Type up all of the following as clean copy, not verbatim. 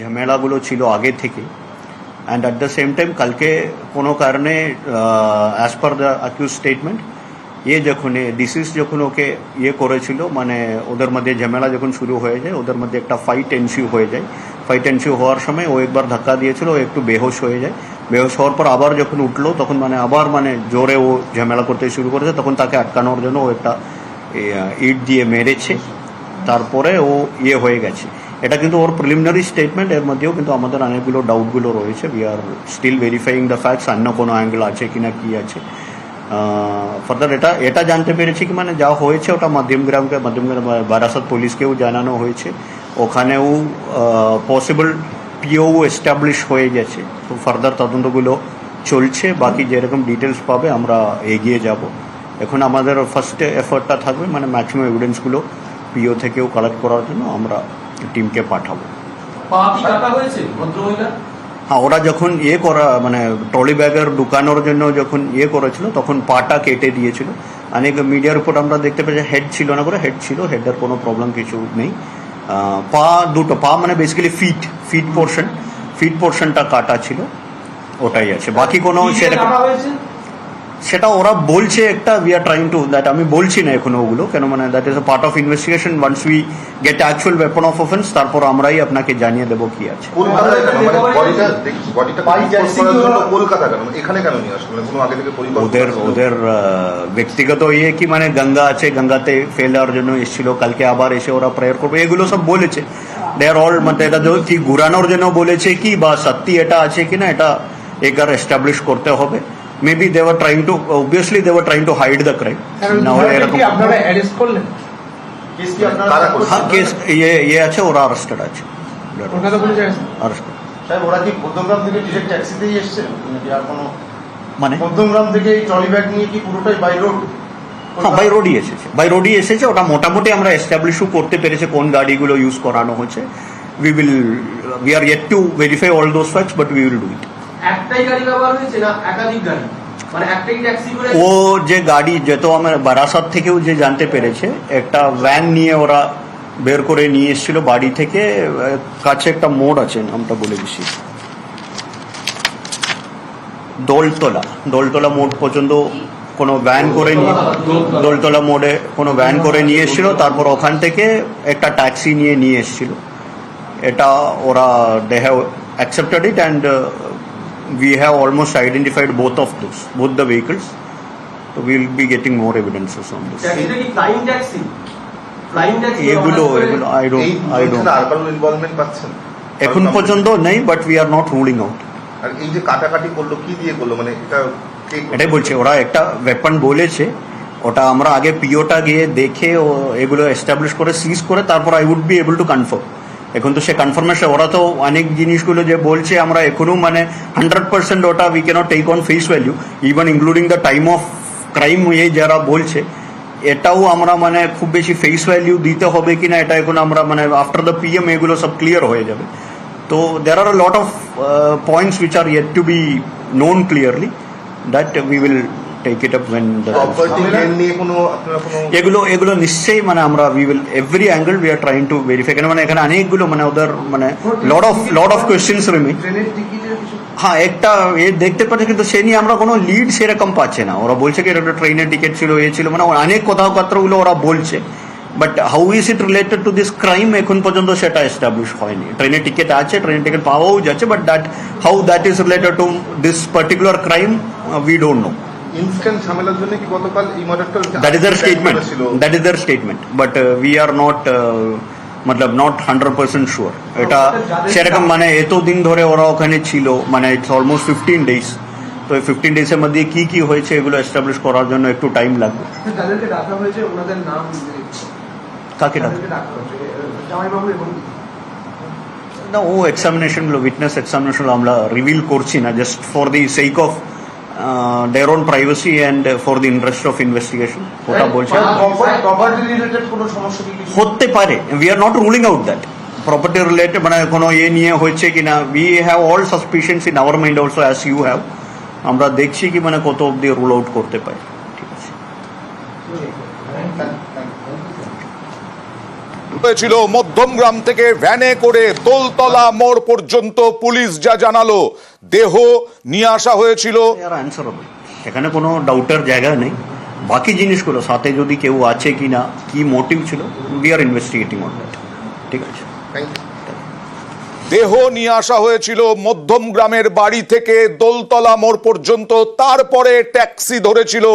ঝামেলাগুলো ছিল আগে থেকে। And at the same time কালকে কোনো কারণে as per the accused statement যখন ডিসিস যখন ওকে করেছিল, মানে ওদের মধ্যে ঝামেলা যখন শুরু হয়ে যায়, ওদের মধ্যে একটা ফাইট এনসিউ হয়ে যায়। ফাইট এনসিউ হওয়ার সময় ও একবার ধাক্কা দিয়েছিল, ও একটু বেহোশ হয়ে যায়। বেহোশ হওয়ার পর আবার যখন উঠলো তখন আবার জোরে ও ঝামেলা করতে শুরু করেছে। তখন তাকে আটকানোর জন্য ও একটা ইট দিয়ে মেরেছে, তারপরে ও হয়ে গেছে। এটা কিন্তু ওর প্রিলিমিনারি স্টেটমেন্ট, এর মধ্যেও কিন্তু আমাদের অনেকগুলো ডাউটগুলো রয়েছে। We are still verifying the facts, অন্য কোনো অ্যাঙ্গেল আছে কিনা কি আছে। ফার্দার এটা জানতে পেরেছি কি যা হয়েছে ওটা মধ্যমগ্রাম বারাসাত পুলিশকেও জানানো হয়েছে। ওখানেও পসিবল পিও এস্টাবলিশ হয়ে গেছে। তো ফার্দার তদন্তগুলো চলছে। বাকি যেরকম ডিটেলস পাবে আমরা এগিয়ে যাব। এখন আমাদের ফার্স্ট এফার্টটা থাকবে ম্যাক্সিমাম এভিডেন্সগুলো পিও থেকেও কালেক্ট করার জন্য আমরা টিমকে পাঠাবো। হ্যাঁ, ওরা যখন করা ট্রলি ব্যাগের ঢুকানোর জন্য যখন করেছিল তখন পাটা কেটে দিয়েছিল। অনেক মিডিয়ার উপর আমরা দেখতে পেয়েছি হেড ছিল না, করে হেড ছিল, হেডের কোনো প্রবলেম কিছু নেই। পা দুটো পা বেসিক্যালি ফিট পোর্শনটা কাটা ছিল, ওটাই আছে। বাকি কোনো সেটা ওরা বলছে একটা, we are trying to that. আমি বলছি না এখনো ওগুলো, কেন that is a part of investigation. Once we get actual weapon of offence, তারপর আমরাই আপনাকে জানিয়ে দেবো কি আছে। ওদের ব্যক্তিগত কি গঙ্গা আছে, গঙ্গাতে ফেলার জন্য এসেছিল, কালকে আবার এসে ওরা প্রেয়ার করবে, এগুলো সব বলেছে। দে আর অল এটা কি ঘুরানোর জন্য বলেছে কি বা সত্যি এটা আছে কিনা, এটা একবার এস্টাবলিশ করতে হবে। Maybe they were trying to, obviously they were trying to hide the crime. Now আপনারা অ্যারেস্ট করলেন? কেস কি আপনারা? হ্যাঁ, কেস আছে, ওরা আরেস্টেড আছে। Kolkata police arrest. সাহেব, ওরা কি মধ্যমগ্রাম থেকে ডিরেক্ট ট্যাক্সিতেই এসেছে নাকি আর কোনো মধ্যমগ্রাম থেকে এই ট্রলি ব্যাগ নিয়ে কি পুরোটাই বাই রোড? হ্যাঁ, বাই রোডই এসেছে। ওটা মোটামুটি আমরা এস্টাবলিশও করতে পেরেছি কোন গাড়িগুলো ইউজ করানো হচ্ছে। We are yet to verify all those facts, but we will do it. একটাই গাড়ি ব্যবহার হয়েছে না একাধিক গাড়ি? একটাই ট্যাক্সি করে ও যে গাড়ি, যেহেতু আমরা বারাসাত থেকেও যে জানতে পেরেছে, একটা ভ্যান নিয়ে ওরা বের করে নিয়ে এসেছিল বাড়ি থেকে। কাছে একটা মোড় আছে, নামটা বলে দিচ্ছি, দোলতলা মোড় পর্যন্ত কোনো ভ্যান করে নিয়ে, দোলতলা মোড়ে কোনো ভ্যান করে নিয়ে এসেছিল। তারপর ওখান থেকে একটা ট্যাক্সি নিয়ে এসেছিল। এটা ওরা they have accepted it and we have almost identified both the vehicles, so we will be getting more evidences on this. Flying taxi এগুলো I don't ইনভলভমেন্ট পাচ্ছেন এখন পর্যন্ত নেই, but we are not ruling out. আর এই যে কাটাকাটি করলো, কি দিয়ে করলো, এটাই বলছে, ওরা একটা ওয়েপন বলেছে। ওটা আমরা আগে পিওটা গিয়ে দেখে এগুলো এস্টাবলিশ করে সিজ করে তারপর I would be able to confirm. এখন তো সে কনফার্মেশন, ওরা তো অনেক জিনিসগুলো যে বলছে আমরা এখনো 100% ওটা we cannot take on face value, even including the time of crime. যারা বলছে এটাও আমরা খুব বেশি ফেস ভ্যালু দিতে হবে কিনা, এটা এখন আমরা আফটার দ্য PM এগুলো সব ক্লিয়ার হয়ে যাবে। তো there are lot of points which are yet to be known clearly, that we will take it up when the এগুলো নিশ্চয়ই আমরা we will every angle we are trying to verify, কেন এখানে অনেকগুলো ওদের lot of questions remain. হ্যাঁ, একটা দেখতে পাচ্ছি, কিন্তু সে নিয়ে আমরা কোনো লিড সেরকম পাচ্ছি না। ওরা বলছে কি একটা ট্রেনের টিকিট ছিল, ছিল অনেক কথাবার্তাগুলো ওরা বলছে, but how is it related to this crime এখন পর্যন্ত সেটা এস্টাবলিশ হয়নি। ট্রেনের টিকিট আছে, ট্রেনের টিকিট পাওয়াও যাচ্ছে, but how that is related to this particular crime we don't know. Instant ঝামেলার জন্য কি গতকাল এই মার্ডারটা? That is their statement, but we are not not 100% sure. এটা সেরকম এতদিন ধরে ওরা ওখানে ছিল, ইটস অলমোস্ট 15 days. তো এই 15 days এর মধ্যে কি হয়েছে এগুলো এস্টাবলিশ করার জন্য একটু টাইম লাগবে। তাদেরকে ডাকা হয়েছে, ওনাদের নাম কাকে ডাকা হয়েছে? জামাইবাবু এবং না, ও এক্সামিনেশনগুলো, উইটনেস এক্সামিনেশনগুলো আমরা রিভিল করছি না, just for the sake of their own privacy and for the interest of investigation. ওটা বলছে প্রপার্টি রিলেটেড কোনো সমস্যা কি হতে পারে, we are not ruling out that property related কোনো নিয়ে হচ্ছে কিনা। we have all suspicions in our mind also, as you have. আমরা দেখছি কি কত অবধি রুল আউট করতে পারি। ঠিক আছে। হয়েছিল মধ্যমগ্রাম থেকে ভ্যানে করে দোলতলা মোড় পর্যন্ত পুলিশ যা জানালো, দেহ নিয়ে আসা হয়েছিল। অ্যান্সারেবল, এখানে কোনো ডাউটের জায়গা নেই। বাকি জিনিসগুলো সাথে যদি কেউ আছে কি না, কি মোটিভ ছিল, we are investigating on that. ঠিক আছে, দেহ নিয়ে আসা হয়েছিল মধ্যমগ্রামের বাড়ি থেকে দোলতলা মোড় পর্যন্ত, তারপরে ট্যাক্সি ধরেছিল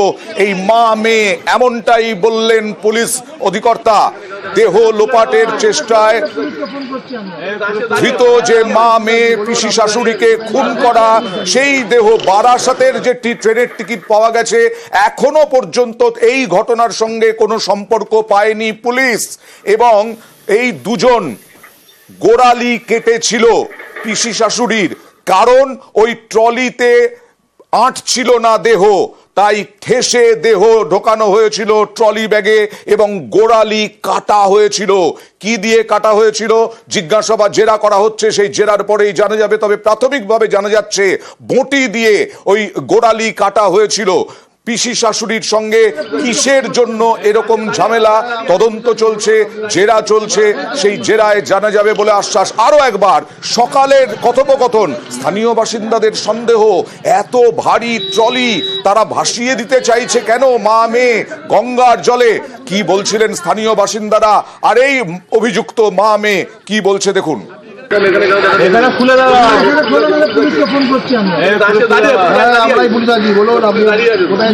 এই মা মেয়ে, এমনটাই বললেন পুলিশ অধিকর্তা। দেহ লোপাটের চেষ্টায় ধৃত যে মা মেয়ে পিসি শাশুড়িকে খুন করা, সেই দেহ বারাসাতের যে ট্রেনের টিকিট পাওয়া গেছে, এখনো পর্যন্ত এই ঘটনার সঙ্গে কোনো সম্পর্ক পায়নি পুলিশ। এবং এই দুজন গোড়ালি কেটেছিল পিসি শাশুড়ির, কারণ ওই ট্রলিতে আঁটছিল না দেহ, তাই ঠেসে দেহ ঢোকানো হয়েছিল ট্রলি ব্যাগে এবং গোড়ালি কাটা হয়েছিল। কি দিয়ে কাটা হয়েছিল জিজ্ঞাসাবাদ জেরা করা হচ্ছে, সেই জেরার পরেই জানা যাবে। তবে প্রাথমিকভাবে জানা যাচ্ছে বঁটি দিয়ে ওই গোড়ালি কাটা হয়েছিল। পিসি শাশুড়ির সঙ্গে কিসের জন্য এরকম ঝামেলা, তদন্ত চলছে, জেরা চলছে, সেই জেরায় জানা যাবে বলে আশ্বাস। আরো একবার সকালের কথোপকথন, স্থানীয় বাসিন্দাদের সন্দেহ, এত ভারী ট্রলি তারা ভাসিয়ে দিতে চাইছে কেন মা মেয়ে গঙ্গার জলে? কি বলছিলেন স্থানীয় বাসিন্দারা, আর এই অভিযুক্ত মা মেয়ে কি বলছে দেখুন। এখানে খুলে দেওয়া পুলিশকে ফোন করছি আমি। আমরাই পুলিশ আছি, বলুন আপনি কোথায়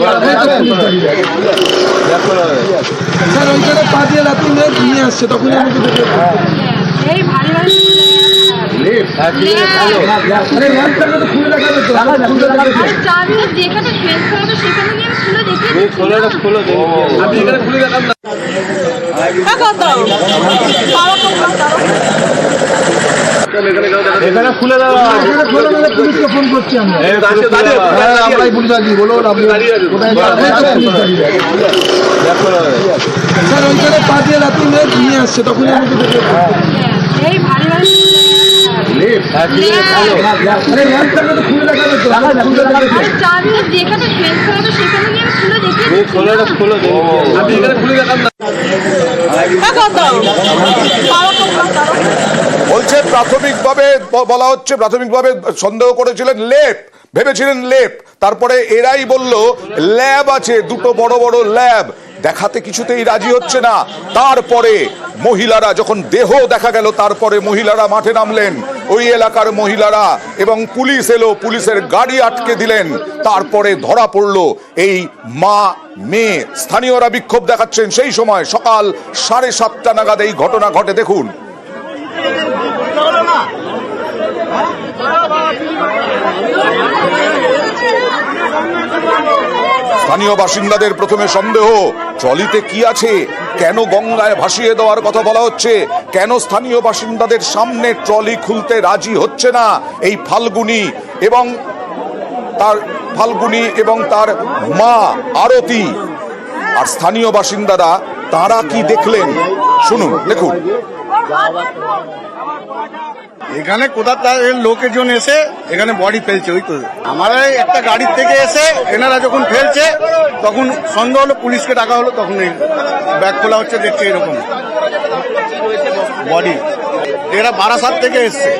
স্যার? ওইখানে পা দিয়ে রাত্রি নিয়ে আসছে, তখনই আমি এই ভারী ভারী আরে ল্যাম্পটাকে তো খুলে দেখা যেত, চাবি যেখানে ফেস করা তো সেখানে গিয়ে আমি খুলে দেখি। খোলো আপনি এখানে খুলে দেখান না। এখানে খুলে দেওয়া পুলিশকে ফোন করছি আমি। আমরাই পুলিশ আছি, বলুন আপনি কোথায় স্যার? ওইখানে পা দিয়ে রাত্রি নিয়ে আসছে, তখনই আমি এই ভারী ভারী আরে ল্যাম্পটাকে তো খুলে দেখা যেত, চাবি যেখানে ফেস করা তো সেখানে গিয়ে আমি খুলে দেখি। আপনি এখানে খুলে দেখান না। বলছে প্রাথমিকভাবে বলা হচ্ছে, প্রাথমিকভাবে সন্দেহ করেছিলেন লেপ, ভেবেছিলেন লেপ, তারপরে এরাই বলল ল্যাব আছে, দুটো বড় বড় ল্যাব, দেখাতে কিছুতেই রাজি হচ্ছে না। তারপরে মহিলারা যখন দেহ দেখা গেল, তারপরে মহিলারা মাঠে নামলেন, ওই এলাকার মহিলারা, এবং পুলিশ এলো, পুলিশের গাড়ি আটকে দিলেন। তারপরে ধরা পড়লো এই মা মেয়ে। স্থানীয়রা বিক্ষোভ দেখাচ্ছেন। সেই সময় সকাল 7:30 নাগাদ এই ঘটনা ঘটে, দেখুন। স্থানীয় বাসিন্দাদের প্রথমে সন্দেহ, ট্রলিতে কি আছে, কেন গঙ্গায় ভাসিয়ে দেওয়ার কথা বলা হচ্ছে, কেন স্থানীয় বাসিন্দাদের সামনে ট্রলি খুলতে রাজি হচ্ছে না এই ফাল্গুনি এবং তার মা আরতি। আর স্থানীয় বাসিন্দারা তারা কি দেখলেন শুনুন, দেখুন। এখানে কোথাকার লোকজন এসে এখানে বডি ফেলছে, ওই তো আমরা একটা গাড়ির থেকে এসে এনারা যখন ফেলছে তখন সন্দেহ হলো, পুলিশকে ডাকা হলো, তখন এই ব্যাগ খোলা হচ্ছে, দেখছে এরকম বডি। এরা বারাসাত থেকে এসছে,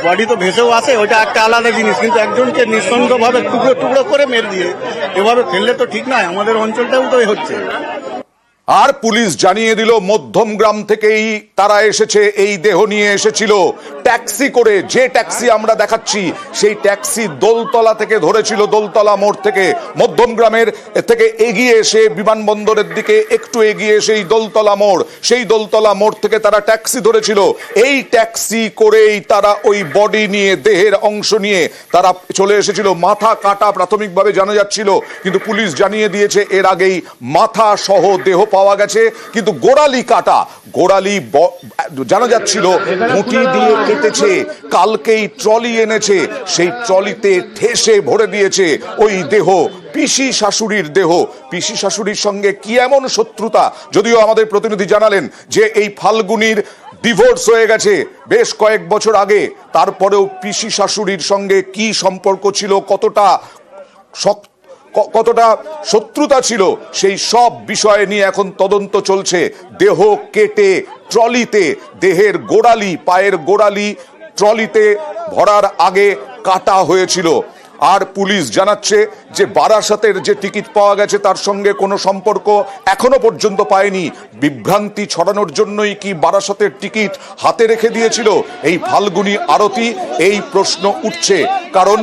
বডি তো ভেসেও আসে, ওইটা একটা আলাদা জিনিস, কিন্তু একজনকে নিঃসন্দেহভাবে টুকরো টুকরো করে মেরে দিয়ে এভাবে ফেললে তো ঠিক নয়। আমাদের অঞ্চলটাও তো হচ্ছে। আর পুলিশ জানিয়ে দিল মধ্যমগ্রাম থেকেই তারা এসেছে, এই দেহ নিয়ে এসেছিল ট্যাক্সি করে। যে ট্যাক্সি আমরা দেখাচ্ছি সেই ট্যাক্সি দোলতলা থেকে ধরেছিল, দোলতলা মোড় থেকে, মধ্যমগ্রামের থেকে এগিয়ে এসে বিমানবন্দরের দিকে একটু এগিয়ে সেই দোলতলা মোড়, সেই দোলতলা মোড় থেকে তারা ট্যাক্সি ধরেছিল। এই ট্যাক্সি করেই তারা ওই বডি নিয়ে, দেহের অংশ নিয়ে তারা চলে এসেছিল। মাথা কাটা প্রাথমিকভাবে জানা যাচ্ছিল, কিন্তু পুলিশ জানিয়ে দিয়েছে এর আগেই মাথা সহ দেহ পাওয়া গেছে, কিন্তু গোড়ালি কাটা, গোড়ালি জানা যাচ্ছিল মুঠি দিয়ে কেটেছে। কালকেই ট্রলি এনেছে, সেই ট্রলিতে ঠেসে ভরে দিয়েছে ওই দেহ, পিসি শাশুড়ির দেহ। পিসি শাশুড়ির সঙ্গে কি এমন শত্রুতা, যদিও আমাদের প্রতিনিধি জানালেন যে এই ফাল্গুনির ডিভোর্স হয়ে গেছে বেশ কয়েক বছর আগে, তারপরেও পিসি শাশুড়ির সঙ্গে কি সম্পর্ক ছিল, কতটা কতটা শত্রুতা ছিল, সেই সব বিষয় নিয়ে এখন তদন্ত চলছে। দেহ কেটে ট্রলিতে, দেহের গোড়ালি, পায়ের গোড়ালি ট্রলিতে ভরার আগে কাটা হয়েছিল। আর পুলিশ জানাচ্ছে যে বারাসাতের যে টিকিট পাওয়া গেছে তার সঙ্গে কোনো সম্পর্ক এখনো পর্যন্ত পায়নি। বিভ্রান্তি ছড়ানোর জন্যই কি বারাসাতের টিকিট হাতে রেখে দিয়েছিল এই ফাল্গুনী আরতি? এই প্রশ্ন উঠছে, কারণ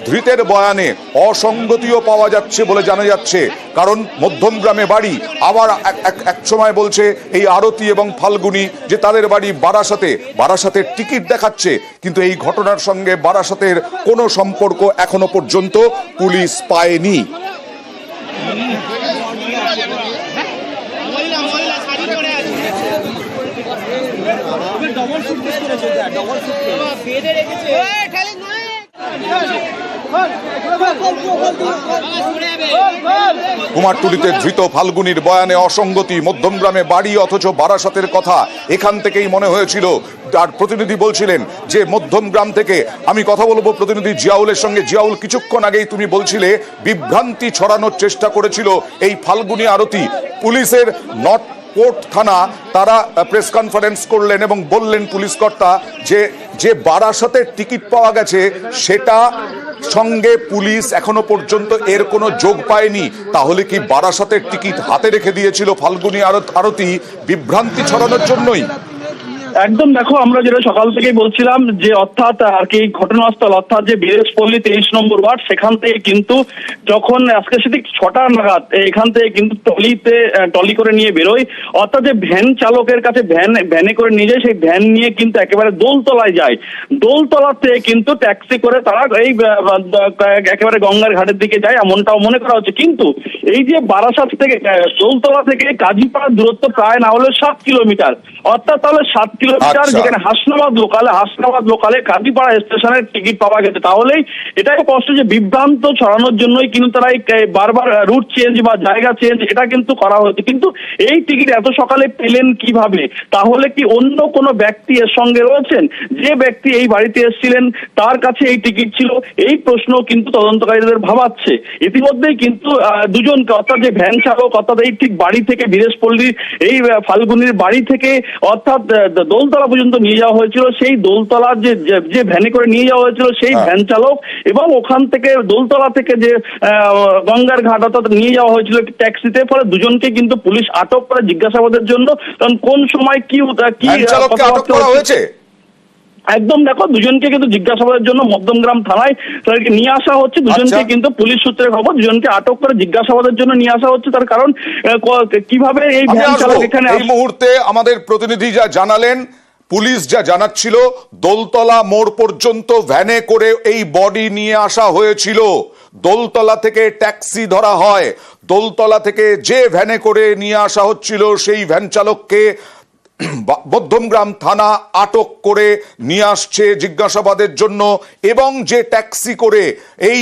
ধৃতের বয়ানে অসঙ্গতিও পাওয়া যাচ্ছে বলে জানা যাচ্ছে। কারণ মধ্যমগ্রামে বাড়ি, আবার এক সময় বলছে এই আরতি এবং ফাল্গুনী যে তাদের বাড়ি বারাসাতে, বারাসাতের টিকিট দেখাচ্ছে, কিন্তু এই ঘটনার সঙ্গে বারাসাতের কোনো সম্পর্ক এখনো পর্যন্ত পুলিশ পায়নি। কুমারটুলিতে ধৃত ফাল্গুনীর বয়ানে অসঙ্গতি, মধ্যমগ্রামে বাড়ি অথচ বারাসাতের কথা এখান থেকেই মনে হয়েছিল। আর প্রতিনিধি বলছিলেন যে মধ্যমগ্রাম থেকে, আমি কথা বলবো প্রতিনিধি জিয়াউলের সঙ্গে। জিয়াউল, কিছুক্ষণ আগেই তুমি বলছিলে বিভ্রান্তি ছড়ানোর চেষ্টা করেছিল এই ফাল্গুনী আরতি। পুলিশের কোর্ট থানা তারা প্রেস কনফারেন্স করলেন এবং বললেন পুলিশ কর্তা যে বারাসাতের টিকিট পাওয়া গেছে সেটা সঙ্গে পুলিশ এখনো পর্যন্ত এর কোনো যোগ পায়নি। তাহলে কি বারাসাতের টিকিট হাতে রেখে দিয়েছিল ফাল্গুনী আরতি বিভ্রান্তি ছড়ানোর জন্যই? একদম, দেখো আমরা যেটা সকাল থেকেই বলছিলাম যে অর্থাৎ আর কি ঘটনাস্থল অর্থাৎ যে বীরেশপল্লী 23 নম্বর ওয়ার্ড, সেখান থেকে কিন্তু যখন আজকে সেদিক 6টা নাগাদ এখান থেকে কিন্তু টলি করে নিয়ে বেরোয়, অর্থাৎ যে ভ্যান চালকের কাছে ভ্যানে করে নিয়ে যায়, সেই ভ্যান নিয়ে কিন্তু একেবারে দোলতলায় যায়। দোলতলাতে কিন্তু ট্যাক্সি করে তারা এই একেবারে গঙ্গার ঘাটের দিকে যায় এমনটাও মনে করা হচ্ছে। কিন্তু এই যে বারাসাত থেকে দোলতলা থেকে কাজীপাড়ার দূরত্ব প্রায় না হলে 7 কিলোমিটার, অর্থাৎ তাহলে 7 কিলোমিটার যেখানে হাসনাবাদ লোকালে কাজীপাড়া স্টেশনের টিকিট পাওয়া গেছে। তাহলেই এটাই স্পষ্ট যে বিভ্রান্ত ছড়ানোর জন্যই কিন্তু তারা বারবার রুট চেঞ্জ বা জায়গা চেঞ্জ এটা কিন্তু করা হয়েছে। কিন্তু এই টিকিট এত সকালে পেলেন কিভাবে? তাহলে কি অন্য কোনো ব্যক্তি এর সঙ্গে রয়েছেন? যে ব্যক্তি এই বাড়িতে এসেছিলেন তার কাছে এই টিকিট ছিল, এই প্রশ্ন কিন্তু তদন্তকারীদের ভাবাচ্ছে। ইতিমধ্যেই কিন্তু দুজনকে, অর্থাৎ যে ভ্যান চালক, অর্থাৎ এই ঠিক বাড়ি থেকে বীরেশপল্লীর এই ফাল্গুনির বাড়ি থেকে অর্থাৎ দোলতলা পর্যন্ত নিয়ে যাওয়া হয়েছিল, সেই দোলতলার যে ভ্যানে করে নিয়ে যাওয়া হয়েছিল সেই ভ্যান চালক, এবং ওখান থেকে দোলতলা থেকে যে গঙ্গার ঘাট অর্থাৎ নিয়ে যাওয়া হয়েছিল ট্যাক্সিতে। ফলে দুজনকে কিন্তু পুলিশ আটক করে জিজ্ঞাসাবাদের জন্য, কারণ কোন সময় কি হয়েছে একদম, দেখো দুজনকে কিন্তু জিজ্ঞাসাবাদের জন্য মধ্যমগ্রাম থানায় তাদেরকে নিয়ে আসা হচ্ছে। দুজনকে কিন্তু পুলিশ সূত্রে খবর দুজনকে আটক করে জিজ্ঞাসাবাদের জন্য নিয়ে আসা হচ্ছে। তার কারণ কিভাবে এই ভ্যান চালক এখানে এই মুহূর্তে আমাদের প্রতিনিধি যা জানালেন, পুলিশ যা জানাচ্ছিল, দোলতলা মোড় পর্যন্ত ভ্যানে করে এই বডি নিয়ে আসা হয়েছিল। দোলতলা থেকে ট্যাক্সি ধরা হয়, দোলতলা থেকে যে ভ্যানে করে নিয়ে আসা হচ্ছিল সেই ভ্যান চালককে মধ্যমগ্রাম থানা আটক করে নিয়ে আসছে জিজ্ঞাসাবাদের জন্য। এবং যে ট্যাক্সি করে এই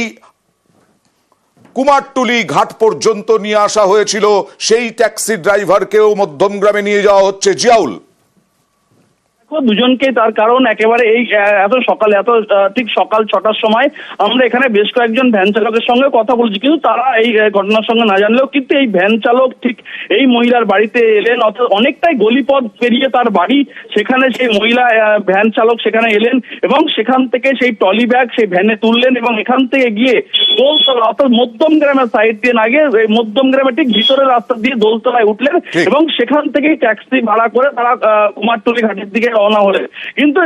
কুমারটুলি ঘাট পর্যন্ত নিয়ে আসা হয়েছিল সেই ট্যাক্সি ড্রাইভারকেও মধ্যমগ্রামে নিয়ে যাওয়া হচ্ছে। জিয়াউল, দুজনকে, তার কারণ একেবারে এই এত সকালে ঠিক সকাল 6টার সময় আমরা এখানে বেশ কয়েকজন ভ্যান চালকের সঙ্গে কথা বলছি, কিন্তু তারা এই ঘটনার সঙ্গে না জানলেও কিন্তু এই ভ্যান চালক ঠিক এই মহিলার বাড়িতে এলেন, অর্থাৎ অনেকটাই গলিপথ পেরিয়ে তার বাড়ি, সেখানে সেই মহিলা ভ্যান চালক সেখানে এলেন এবং সেখান থেকে সেই ট্রলি ব্যাগ সেই ভ্যানে তুললেন এবং এখান থেকে গিয়ে দোলতলা অর্থাৎ মধ্যমগ্রামের সাইড দিয়ে না গিয়ে মধ্যমগ্রামের ঠিক ভিতরের রাস্তা দিয়ে দোলতলায় উঠলেন এবং সেখান থেকেই ট্যাক্সি ভাড়া করে তারা কুমারটুলি ঘাটের দিকে রওনা হলেন। কিন্তু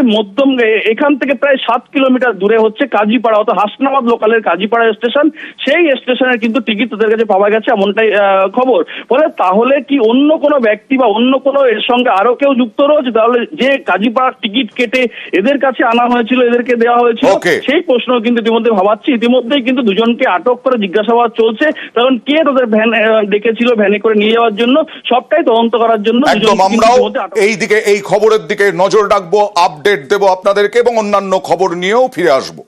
এখান থেকে প্রায় 7 কিলোমিটার দূরে হচ্ছে কাজীপাড়া, অর্থাৎ হাসনাবাদ লোকালের কাজীপাড়া স্টেশন। সেই স্টেশনের কিন্তু টিকিট তাদের কাছে পাওয়া গেছে এমনটাই খবর। ফলে তাহলে কি অন্য কোনো ব্যক্তি বা অন্য কোনো এর সঙ্গে আরো কেউ যুক্ত রয়েছে? তাহলে যে কাজীপাড়ার টিকিট কেটে এদের কাছে আনা হয়েছিল, এদেরকে দেওয়া হয়েছিল, সেই প্রশ্ন কিন্তু ইতিমধ্যে ভাবাচ্ছি। ইতিমধ্যেই কিন্তু দুজনকে আটক করে জিজ্ঞাসাবাদ চলছে, কারণ কে তাদের ভ্যান ডেকেছিল ভ্যানে করে নিয়ে যাওয়ার জন্য, সবটাই তদন্ত করার জন্য। আমরাও এই খবরের দিকে নজর রাখবো, আপডেট দেবো আপনাদেরকে এবং অন্যান্য খবর নিয়েও ফিরে আসবো।